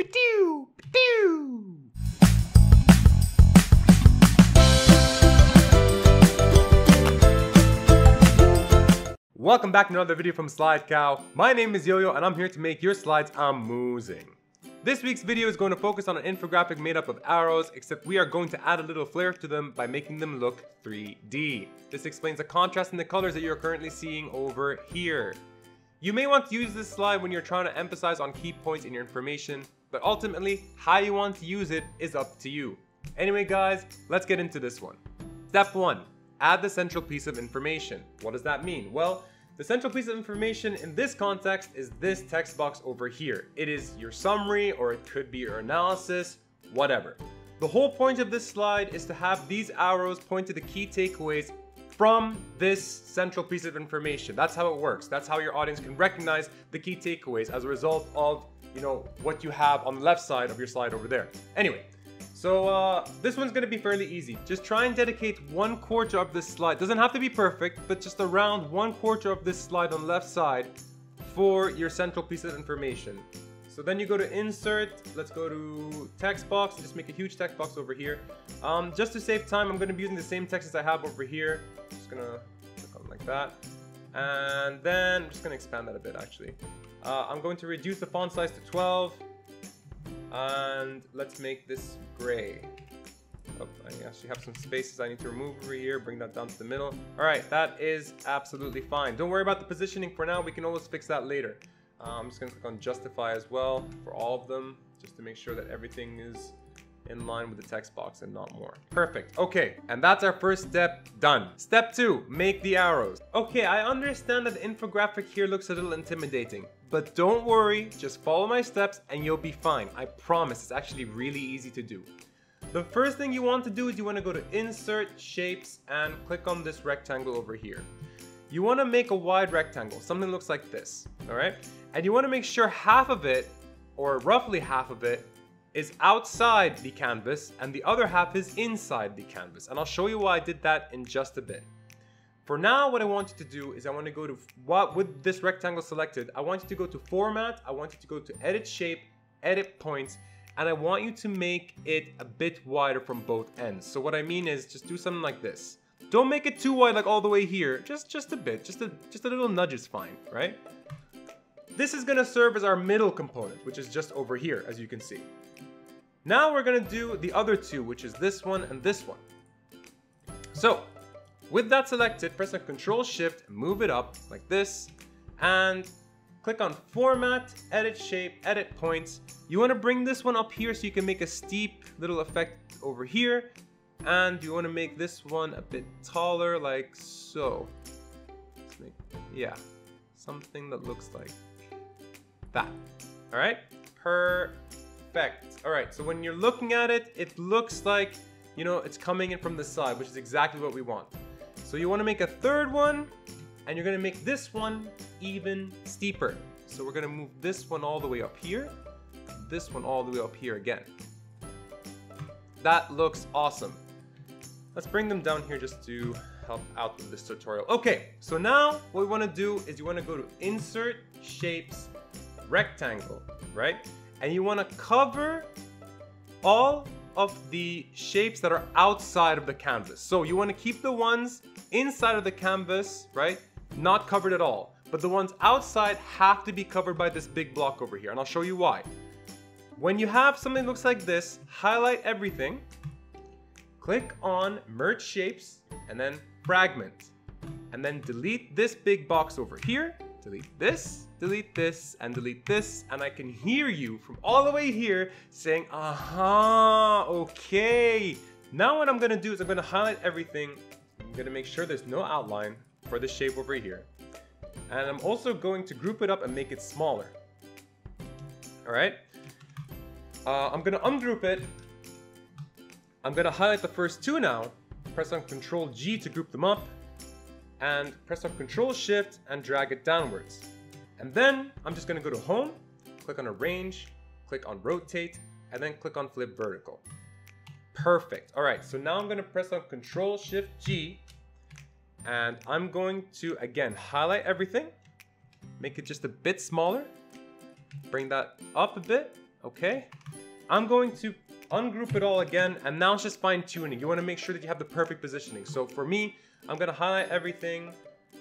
Ba-doo, ba-doo. Welcome back to another video from Slide Cow. My name is Yo-Yo and I'm here to make your slides amusing. This week's video is going to focus on an infographic made up of arrows, except we are going to add a little flair to them by making them look 3D. This explains the contrast in the colors that you're currently seeing over here. You may want to use this slide when you're trying to emphasize on key points in your information, but ultimately, how you want to use it is up to you. Anyway guys, let's get into this one. Step 1. Add the central piece of information. What does that mean? Well, the central piece of information in this context is this text box over here. It is your summary, or it could be your analysis, whatever. The whole point of this slide is to have these arrows point to the key takeaways from this central piece of information. That's how it works. That's how your audience can recognize the key takeaways as a result of, what you have on the left side of your slide over there. Anyway, so this one's gonna be fairly easy. Just try and dedicate 1/4 of this slide. Doesn't have to be perfect, but just around 1/4 of this slide on the left side for your central piece of information. So then you go to insert, let's go to text box, just make a huge text box over here. Just to save time, I'm gonna be using the same text as I have over here. Just gonna click on like that. And then I'm just gonna expand that a bit actually. I'm going to reduce the font size to 12. And let's make this gray. Oh, I actually have some spaces I need to remove over here, bring that down to the middle. All right, that is absolutely fine. Don't worry about the positioning for now, we can always fix that later. I'm just gonna click on justify as well for all of them, just to make sure that everything is in line with the text box and not more. Perfect, okay, and that's our first step done. Step 2, make the arrows. Okay, I understand that the infographic here looks a little intimidating, but don't worry, just follow my steps and you'll be fine. I promise, it's actually really easy to do. The first thing you want to do is you want to go to Insert, Shapes, and click on this rectangle over here. You want to make a wide rectangle, something that looks like this, all right? And you want to make sure half of it, or roughly half of it, is outside the canvas and the other half is inside the canvas. And I'll show you why I did that in just a bit. For now, what I want you to do is I want to go to, with this rectangle selected, I want you to go to Format, I want you to go to Edit Shape, Edit Points, and I want you to make it a bit wider from both ends. So what I mean is just do something like this. Don't make it too wide like all the way here, just a bit, just a little nudge is fine, right? This is gonna serve as our middle component, which is just over here, as you can see. Now we're gonna do the other two, which is this one and this one. So, with that selected, press on Control Shift, move it up like this, and click on Format, Edit Shape, Edit Points. You wanna bring this one up here so you can make a steep little effect over here, and you wanna make this one a bit taller, like so. Let's make, yeah, something that looks like that. All right, perfect. All right, so when you're looking at it, it looks like, it's coming in from the side, which is exactly what we want. So you want to make a third one, and you're going to make this one even steeper. So we're going to move this one all the way up here, this one all the way up here again. That looks awesome. Let's bring them down here just to help out with this tutorial. Okay, so now what we want to do is you want to go to Insert, Shapes, Rectangle, right? And you want to cover all of the shapes that are outside of the canvas. So you want to keep the ones inside of the canvas, right? Not covered at all. But the ones outside have to be covered by this big block over here. And I'll show you why. When you have something that looks like this, highlight everything. Click on Merge Shapes and then Fragment. And then delete this big box over here. Delete this, and delete this, and I can hear you from all the way here saying, aha, okay. Now what I'm gonna do is I'm gonna highlight everything. I'm gonna make sure there's no outline for the shape over here. And I'm also going to group it up and make it smaller. All right. I'm gonna ungroup it. I'm gonna highlight the first two now. Press on Control G to group them up. And press on Control Shift and drag it downwards. And then I'm just gonna go to Home, click on Arrange, click on Rotate, and then click on Flip Vertical. Perfect. All right, so now I'm gonna press on Control Shift G, and I'm going to, again, highlight everything, make it just a bit smaller, bring that up a bit, Okay, I'm going to ungroup it all again, and now it's just fine tuning. You want to make sure that you have the perfect positioning. So for me, I'm going to highlight everything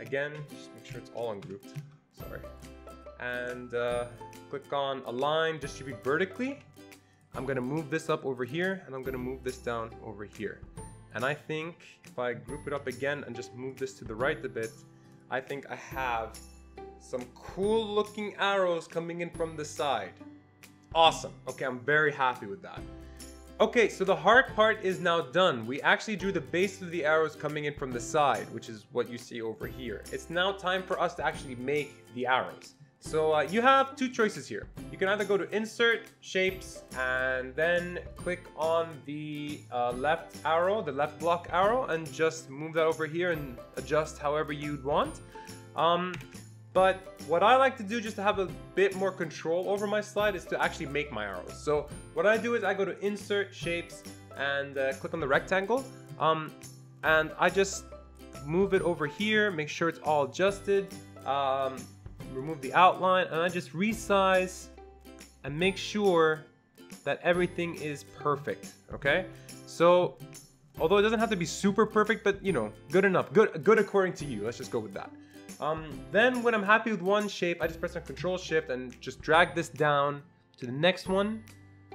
again, just make sure it's all ungrouped. Sorry. And click on align, distribute vertically. I'm going to move this up over here, and I'm going to move this down over here. And I think if I group it up again and just move this to the right a bit, I think I have some cool looking arrows coming in from the side. Awesome. Okay, I'm very happy with that. Okay, so the hard part is now done. We actually drew the base of the arrows coming in from the side, which is what you see over here. It's now time for us to actually make the arrows. So you have two choices here. You can either go to Insert, Shapes, and then click on the left arrow, the left block arrow, and just move that over here and adjust however you'd want. But what I like to do just to have a bit more control over my slide is to actually make my arrows. So what I do is I go to Insert, Shapes, and click on the rectangle. And I just move it over here, make sure it's all adjusted. Remove the outline, and I just resize and make sure that everything is perfect. Okay, so although it doesn't have to be super perfect, but you know, good enough, good according to you. Let's just go with that. Then when I'm happy with one shape, I just press on Control Shift and just drag this down to the next one,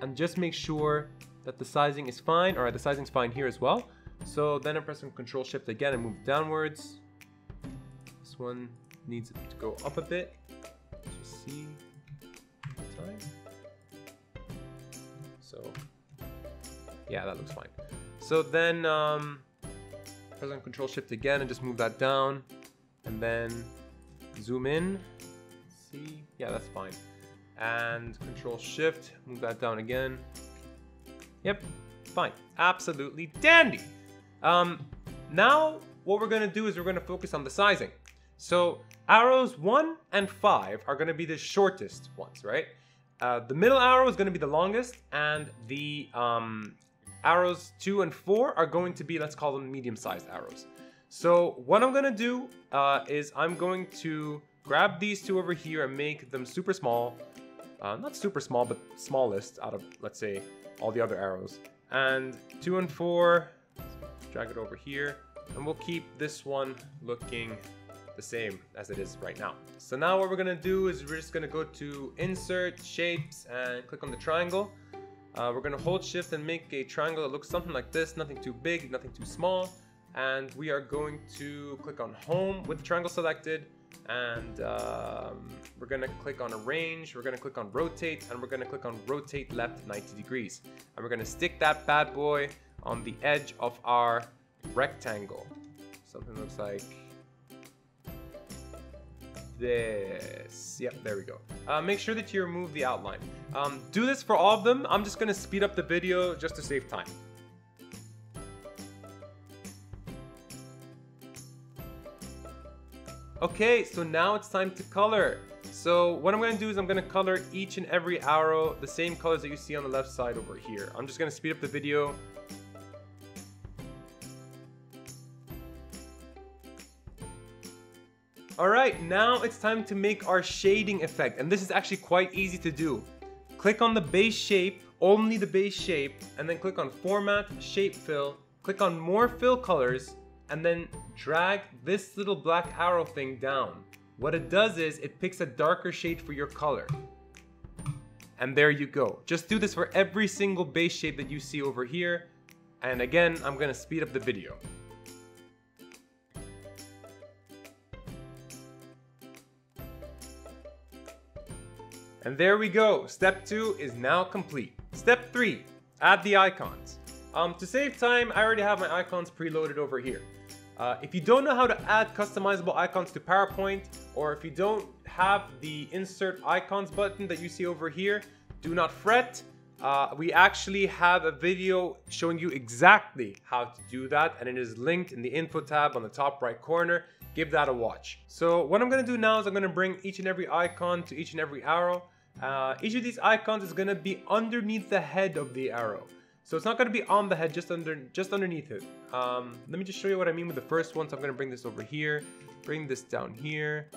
and just make sure that the sizing is fine. All right, the sizing's fine here as well. So then I'm pressing Control Shift again and move downwards. This one needs it to go up a bit. Just see time. So yeah, that looks fine. So then press on Control Shift again and just move that down, and then zoom in. See, yeah, that's fine. And Control Shift, move that down again. Yep, fine, absolutely dandy. Now what we're gonna do is we're gonna focus on the sizing. So arrows 1 and 5 are going to be the shortest ones, right? The middle arrow is going to be the longest, and the arrows 2 and 4 are going to be, let's call them medium-sized arrows. So what I'm going to do is I'm going to grab these two over here and make them super small. Not super small, but smallest out of, let's say, all the other arrows. And 2 and 4, drag it over here, and we'll keep this one looking the same as it is right now. So now what we're gonna do is we're just gonna go to Insert, Shapes, and click on the triangle. We're gonna hold Shift and make a triangle that looks something like this, nothing too big, nothing too small. And we are going to click on Home with the triangle selected, and we're gonna click on Arrange, we're gonna click on Rotate, and we're gonna click on Rotate Left 90 degrees. And we're gonna stick that bad boy on the edge of our rectangle. Something looks like this. Yep, there we go. Make sure that you remove the outline. Do this for all of them. I'm just gonna speed up the video just to save time. Okay, so now it's time to color. So what I'm gonna do is I'm gonna color each and every arrow the same colors that you see on the left side over here. I'm just gonna speed up the video. Alright, now it's time to make our shading effect, and this is actually quite easy to do. Click on the base shape, only the base shape, and then click on Format, Shape Fill, click on More Fill Colors, and then drag this little black arrow thing down. What it does is it picks a darker shade for your color. And there you go. Just do this for every single base shape that you see over here. And again, I'm gonna speed up the video. And there we go. Step 2 is now complete. Step 3, add the icons. To save time, I already have my icons preloaded over here. If you don't know how to add customizable icons to PowerPoint, or if you don't have the insert icons button that you see over here, do not fret. We actually have a video showing you exactly how to do that, and it is linked in the info tab on the top right corner. Give that a watch. So what I'm gonna do now is I'm gonna bring each and every icon to each and every arrow. Each of these icons is gonna be underneath the head of the arrow. So it's not gonna be on the head, just underneath it. Let me just show you what I mean with the first one. So I'm gonna bring this over here, bring this down here,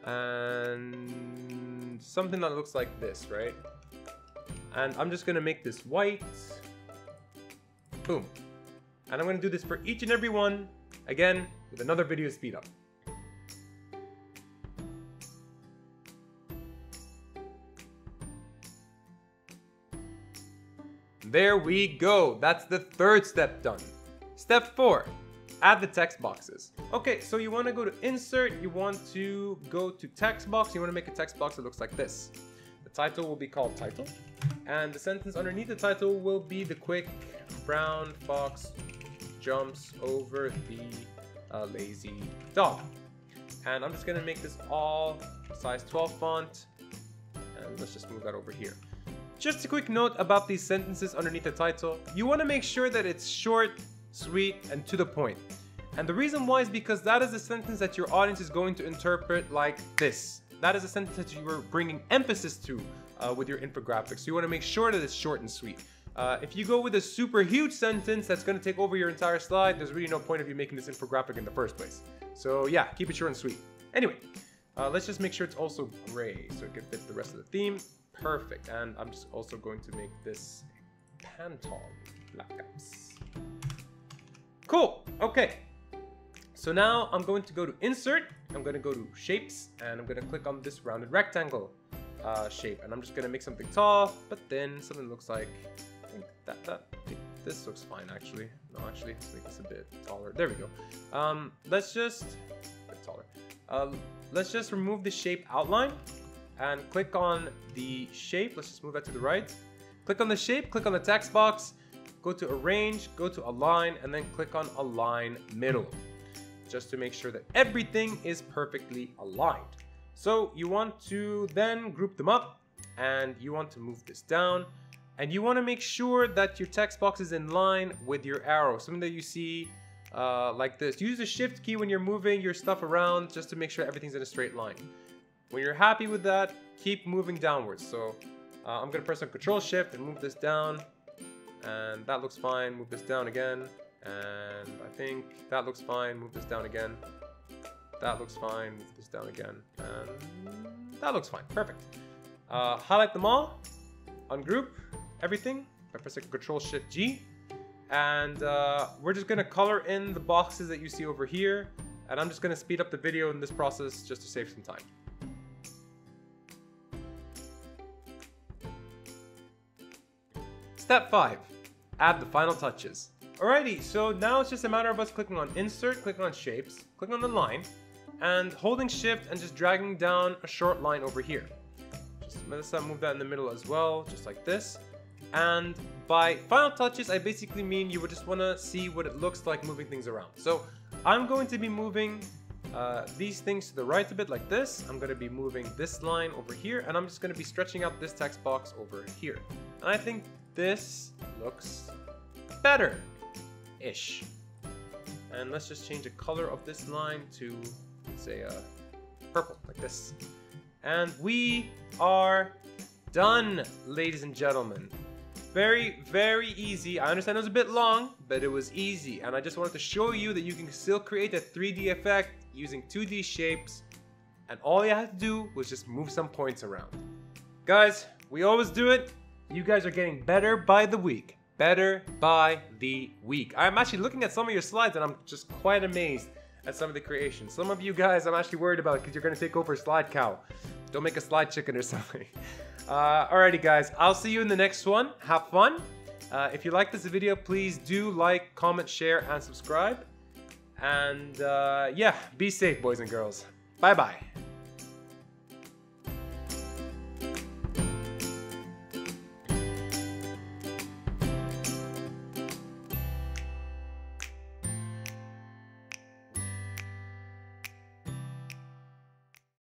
and something that looks like this, right? And I'm just gonna make this white. Boom. And I'm gonna do this for each and every one, again, with another video speed up. There we go. That's the third step done. Step 4, add the text boxes. Okay, so you want to go to insert, you want to go to text box, you want to make a text box that looks like this. The title will be called title, and the sentence underneath the title will be the quick brown fox jumps over the lazy dog. And I'm just going to make this all size 12 font, and let's just move that over here. Just a quick note about these sentences underneath the title. You want to make sure that it's short, sweet, and to the point. And the reason why is because that is a sentence that your audience is going to interpret like this. That is a sentence that you are bringing emphasis to with your infographics. So you want to make sure that it's short and sweet. If you go with a super huge sentence that's going to take over your entire slide, there's really no point of you making this infographic in the first place. So yeah, keep it short and sweet. Anyway, let's just make sure it's also gray so it can fit the rest of the theme. Perfect. And I'm just also going to make this Pantone black caps. Cool. Okay. So now I'm going to go to insert. I'm going to go to shapes, and I'm going to click on this rounded rectangle shape, and I'm just going to make something tall, but then something looks like, I think this looks fine actually. No, actually, let's make this a bit taller. There we go. Let's just remove the shape outline and click on the shape. Let's just move that to the right. Click on the shape, click on the text box, go to arrange, go to align, and then click on align middle, just to make sure that everything is perfectly aligned. So you want to then group them up, and you want to move this down, and you want to make sure that your text box is in line with your arrow, something that you see like this. Use the shift key when you're moving your stuff around just to make sure everything's in a straight line. When you're happy with that, keep moving downwards. So I'm going to press on Control Shift and move this down, and that looks fine. Move this down again, and I think that looks fine. Move this down again. That looks fine. Move this down again, and that looks fine. Perfect. Highlight them all, ungroup everything by pressing Control Shift G, and we're just going to color in the boxes that you see over here, and I'm just going to speed up the video in this process just to save some time. Step 5, add the final touches. Alrighty, so now it's just a matter of us clicking on insert, clicking on shapes, clicking on the line, and holding shift and just dragging down a short line over here. Just move that in the middle as well, just like this. And by final touches, I basically mean you would just want to see what it looks like moving things around. So I'm going to be moving these things to the right a bit like this. I'm going to be moving this line over here, and I'm just going to be stretching out this text box over here. And I think this looks better-ish. And let's just change the color of this line to, say, purple, like this. And we are done, ladies and gentlemen. Very, very easy. I understand it was a bit long, but it was easy. And I just wanted to show you that you can still create a 3D effect using 2D shapes. And all you have to do was just move some points around. Guys, we always do it. You guys are getting better by the week. Better by the week. I'm actually looking at some of your slides and I'm just quite amazed at some of the creations. Some of you guys I'm actually worried about because you're going to take over Slide Cow. Don't make a slide chicken or something. Alrighty guys, I'll see you in the next one. Have fun. If you like this video, please do like, comment, share, and subscribe. And yeah, be safe, boys and girls. Bye-bye.